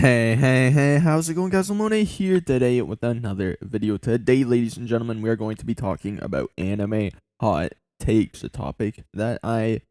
Hey, how's it going, guys? Lamone here today with another video. Today, ladies and gentlemen, we are going to be talking about anime hot takes, a topic that I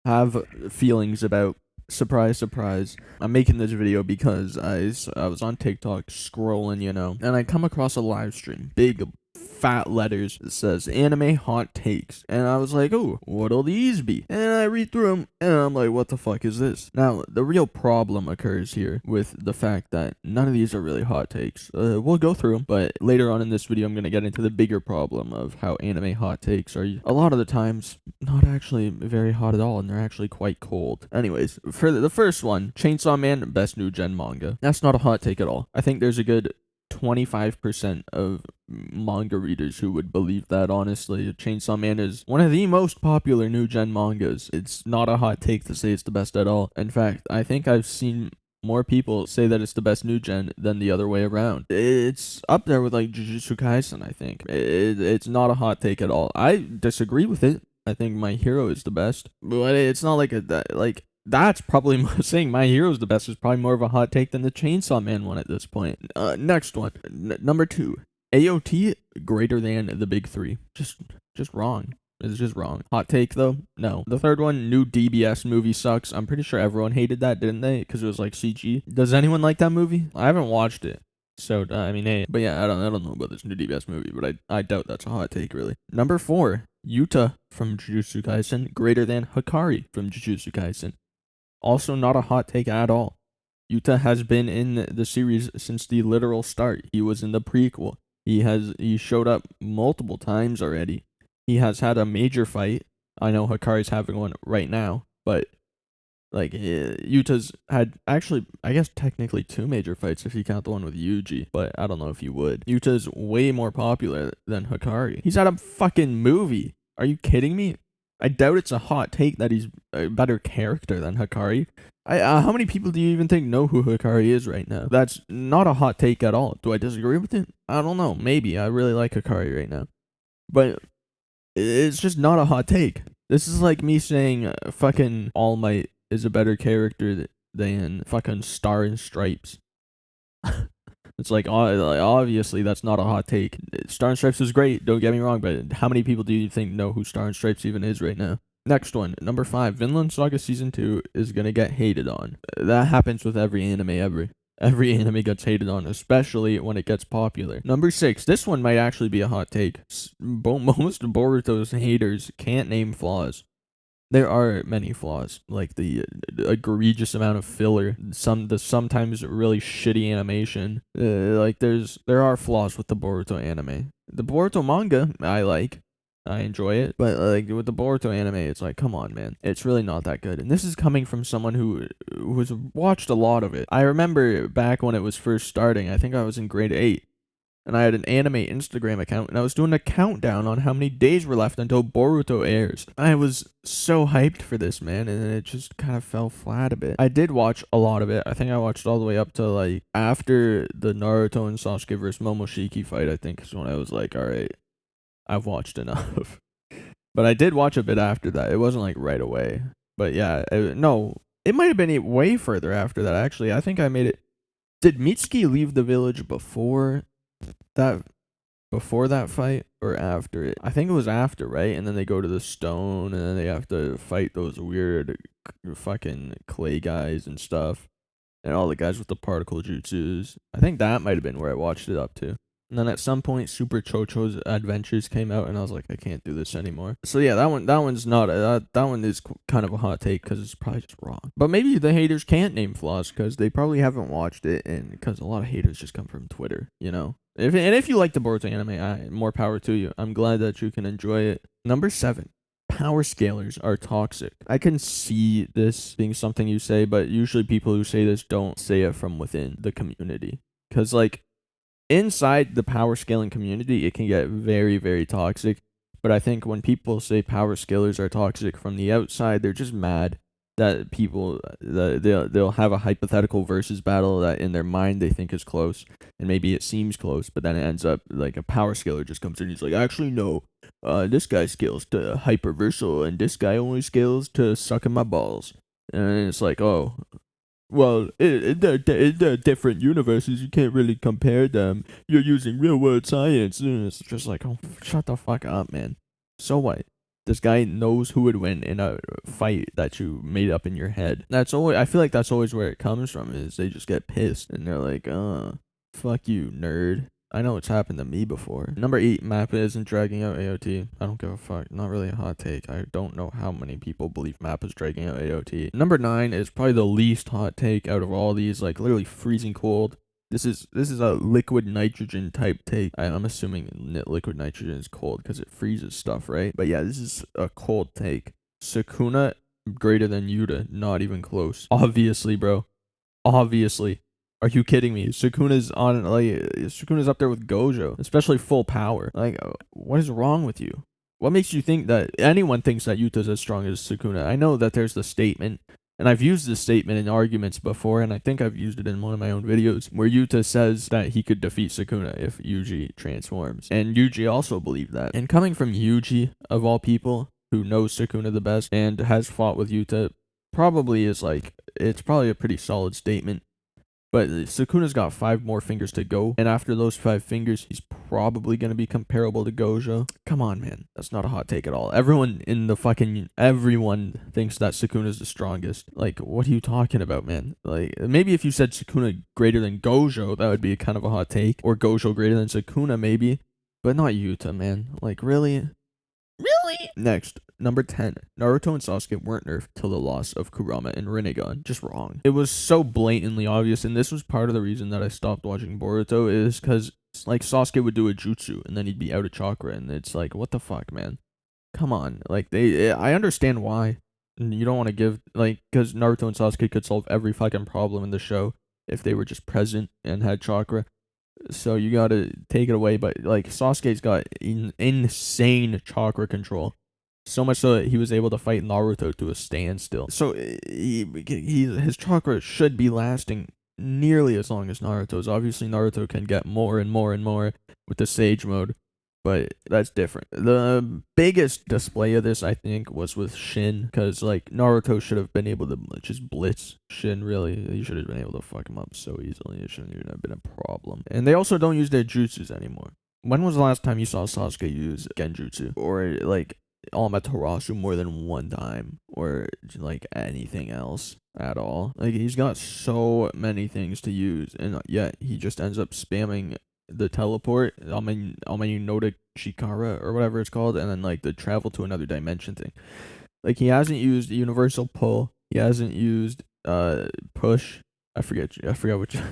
have feelings about. Surprise, surprise. I'm making this video because I was on TikTok scrolling, and I come across a live stream, big fat letters that says anime hot takes, and I was like, oh, what'll these be? And I read through them, and I'm like, what the fuck is this? Now, the real problem occurs here with the fact that none of these are really hot takes. We'll go through them, but later on in this video, I'm gonna get into the bigger problem of how anime hot takes are a lot of the times not actually very hot at all, and they're actually quite cold. Anyways, for the first one, Chainsaw Man, best new gen manga. That's not a hot take at all. I think there's a good 25% of manga readers who would believe that, honestly. Chainsaw Man is one of the most popular new gen mangas. It's not a hot take to say it's the best at all. In fact, I think I've seen more people say that it's the best new gen than the other way around. It's up there with like Jujutsu Kaisen, I think. It's not a hot take at all. I disagree with it. I think My Hero is the best, but it's not like that's probably saying My Hero is the best is probably more of a hot take than the Chainsaw Man one at this point. Next one, number 2, AOT greater than the big 3. Just wrong. It's just wrong. Hot take though? No. The third one, new DBS movie sucks. I'm pretty sure everyone hated that, didn't they? Because it was like CG. Does anyone like that movie? I haven't watched it. So I mean, hey, but yeah, I don't know about this new DBS movie, but I doubt that's a hot take really. Number 4, Yuta from Jujutsu Kaisen greater than Hikari from Jujutsu Kaisen. Also not a hot take at all. Yuta has been in the series since the literal start. He was in the prequel. He showed up multiple times already. He has had a major fight. I know Hikari's having one right now, but like Yuta's had actually, I guess technically 2 major fights if you count the one with Yuji, but I don't know if you would. Yuta's way more popular than Hikari. He's had a fucking movie. Are you kidding me? I doubt it's a hot take that he's a better character than Hikari. How many people do you even think know who Hikari is right now? That's not a hot take at all. Do I disagree with it? I don't know. Maybe. I really like Hikari right now. But it's just not a hot take. This is like me saying fucking All Might is a better character than fucking Star and Stripes. It's like, obviously that's not a hot take. Star and Stripes is great, don't get me wrong, but how many people do you think know who Star and Stripes even is right now? Next one, number 5, Vinland Saga Season 2 is gonna get hated on. That happens with every anime ever. Every anime gets hated on, especially when it gets popular. Number 6, this one might actually be a hot take. Most Boruto's haters can't name flaws. There are many flaws, like the egregious amount of filler, the sometimes really shitty animation. There are flaws with the Boruto anime. The Boruto manga, I enjoy it, but like with the Boruto anime, it's like, come on, man, it's really not that good. And this is coming from someone who's watched a lot of it. I remember back when it was first starting. I think I was in grade 8. And I had an anime Instagram account, and I was doing a countdown on how many days were left until Boruto airs. I was so hyped for this, man, and it just kind of fell flat a bit. I did watch a lot of it. I think I watched all the way up to, like, after the Naruto and Sasuke vs. Momoshiki fight, I think, is when I was like, alright, I've watched enough. But I did watch a bit after that. It wasn't, like, right away. But yeah, no, it might have been way further after that, actually. I think I made it... Did Mitsuki leave the village before that fight or after it? I think it was after, right? And then they go to the stone, and then they have to fight those weird fucking clay guys and stuff, and all the guys with the particle jutsus. I think that might have been where I watched it up to. And then at some point, Super Chocho's Adventures came out, and I was like, I can't do this anymore. So yeah, that one's not that one is kind of a hot take because it's probably just wrong. But maybe the haters can't name flaws because they probably haven't watched it, and because a lot of haters just come from Twitter, you know. If you like the Boruto anime, more power to you. I'm glad that you can enjoy it. Number 7. Power scalers are toxic. I can see this being something you say, but usually people who say this don't say it from within the community. Because, like, inside the power scaling community, it can get very, very toxic. But I think when people say power scalers are toxic from the outside, they're just mad that they'll have a hypothetical versus battle that in their mind they think is close, and maybe it seems close, but then it ends up like a power scaler just comes in and he's like, actually no, this guy scales to hyperversal and this guy only scales to sucking my balls. And it's like, oh, Well, they're different universes. You can't really compare them. You're using real world science. And it's just like, oh, shut the fuck up, man. So what? This guy knows who would win in a fight that you made up in your head. That's always. I feel like that's always where it comes from. Is they just get pissed and they're like, fuck you, nerd. I know it's happened to me before. Number 8, Mappa isn't dragging out AOT. I don't give a fuck. Not really a hot take. I don't know how many people believe Mappa's dragging out AOT. Number 9 is probably the least hot take out of all these. Like literally freezing cold. This is a liquid nitrogen type take. I'm assuming liquid nitrogen is cold because it freezes stuff, right? But yeah, this is a cold take. Sukuna greater than Yuta. Not even close. Obviously, bro. Obviously. Are you kidding me? Sukuna's up there with Gojo, especially full power. Like, what is wrong with you? What makes you think that anyone thinks that Yuta's as strong as Sukuna? I know that there's the statement, and I've used this statement in arguments before, and I think I've used it in one of my own videos, where Yuta says that he could defeat Sukuna if Yuji transforms. And Yuji also believed that. And coming from Yuji, of all people, who knows Sukuna the best and has fought with Yuta, it's probably a pretty solid statement. But Sukuna's got 5 more fingers to go, and after those 5 fingers, he's probably going to be comparable to Gojo. Come on, man. That's not a hot take at all. Everyone thinks that Sukuna's the strongest. Like, what are you talking about, man? Like, maybe if you said Sukuna greater than Gojo, that would be kind of a hot take. Or Gojo greater than Sukuna, maybe. But not Yuta, man. Like, really? Really? Next, number 10. Naruto and Sasuke weren't nerfed till the loss of Kurama and Rinnegan. Just wrong. It was so blatantly obvious, and this was part of the reason that I stopped watching Boruto, is because, like, Sasuke would do a jutsu, and then he'd be out of chakra, and it's like, what the fuck, man? Come on. Like, I understand why. You don't want to give, like, because Naruto and Sasuke could solve every fucking problem in the show if they were just present and had chakra. So you gotta take it away, but like Sasuke's got insane chakra control, so much so that he was able to fight Naruto to a standstill. So his chakra should be lasting nearly as long as Naruto's. Obviously, Naruto can get more and more and more with the Sage mode, but that's different. The biggest display of this, I think, was with Shin, because like Naruto should have been able to just blitz Shin. Really, he should have been able to fuck him up so easily. It shouldn't even have been a problem. And they also don't use their jutsus anymore. When was the last time you saw Sasuke use genjutsu or like Amaterasu more than one time, or like anything else at all? Like, he's got so many things to use, and yet he just ends up spamming the teleport, Almenu Shikara or whatever it's called, and then like the travel to another dimension thing. Like, he hasn't used universal pull. He hasn't used push. I forget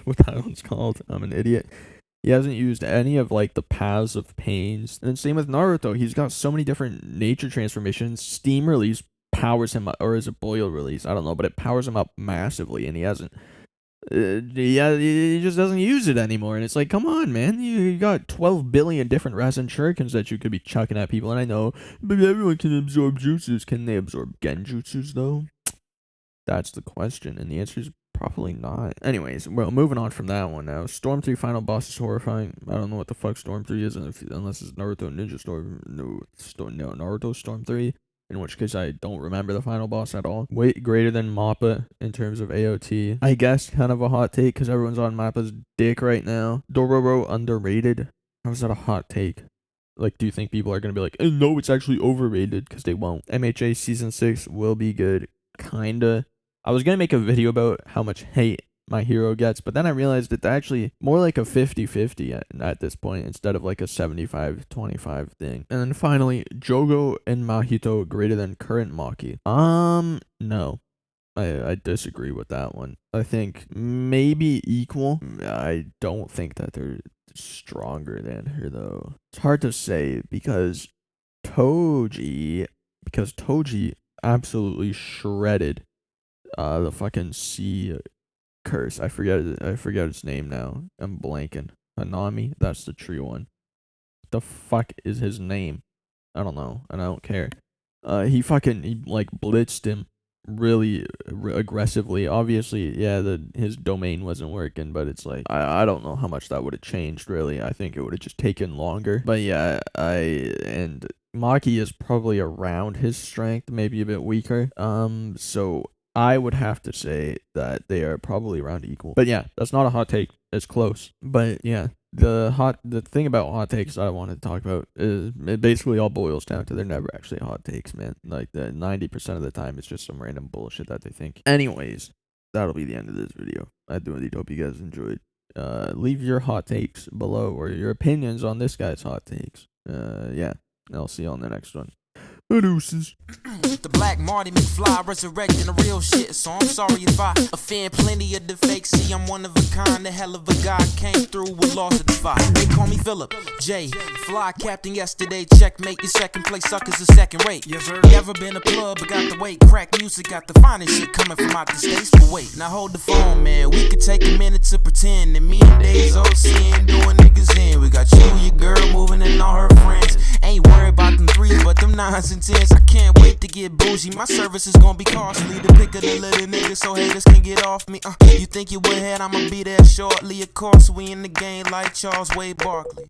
what that one's called. I'm an idiot. He hasn't used any of like the paths of pains. And then same with Naruto. He's got so many different nature transformations. Steam release powers him up, or is it boil release? I don't know, but it powers him up massively, and he hasn't. Yeah, he just doesn't use it anymore, and it's like, come on, man, you got 12 billion different Rasen Shurikens that you could be chucking at people, and I know, but everyone can absorb jutsus. Can they absorb genjutsus, though? That's the question, and the answer is probably not. Anyways, well, moving on from that one now. Storm 3 final boss is horrifying. I don't know what the fuck Storm 3 is, unless it's Naruto Ninja Storm. No, Naruto Storm 3. In which case, I don't remember the final boss at all. Weight greater than Mappa in terms of AOT. I guess kind of a hot take because everyone's on Mappa's dick right now. Dororo underrated. How's that a hot take? Like, do you think people are going to be like, no, it's actually overrated? Because they won't. MHA Season 6 will be good. Kinda. I was going to make a video about how much hate My Hero gets, but then I realized it's actually more like a 50-50 at this point, instead of like a 75-25 thing. And then finally, Jogo and Mahito greater than current Maki. No. I disagree with that one. I think maybe equal. I don't think that they're stronger than her, though. It's hard to say because Toji absolutely shredded the fucking sea curse. I forget its name now. I'm blanking. Hanami, that's the tree one. What the fuck is his name? I don't know, and I don't care. He like blitzed him really aggressively. Obviously, yeah, his domain wasn't working, but it's like I don't know how much that would have changed really. I think it would have just taken longer. But yeah, and Maki is probably around his strength, maybe a bit weaker. So I would have to say that they are probably around equal. But yeah, that's not a hot take. It's close. But yeah, the thing about hot takes that I wanted to talk about is it basically all boils down to they're never actually hot takes, man. Like the 90% of the time it's just some random bullshit that they think. Anyways, that'll be the end of this video. I do indeed hope you guys enjoyed. Leave your hot takes below or your opinions on this guy's hot takes. Yeah, I'll see you on the next one. Deuces. The black Marty McFly resurrecting the real shit, so I'm sorry if I offend plenty of the fakes. See, I'm one of a kind, a hell of a guy, came through with loss to defy. They call me Philip J. Fly captain yesterday, checkmate. Your second place suckers a second rate. Never been a plug, but got the weight. Crack music, got the finest shit coming from out the states. But wait, now hold the phone, man. We could take a minute to pretend that me and Days OC doing niggas in. We got you, your girl moving, and all her friends. Ain't worried about them threes, but them nines and tens. I can't wait to get bougie. My service is gonna be costly. The pick of the little niggas so haters can get off me. You think you ahead, I'ma be there shortly. Of course, we in the game like Charles Wade Barkley.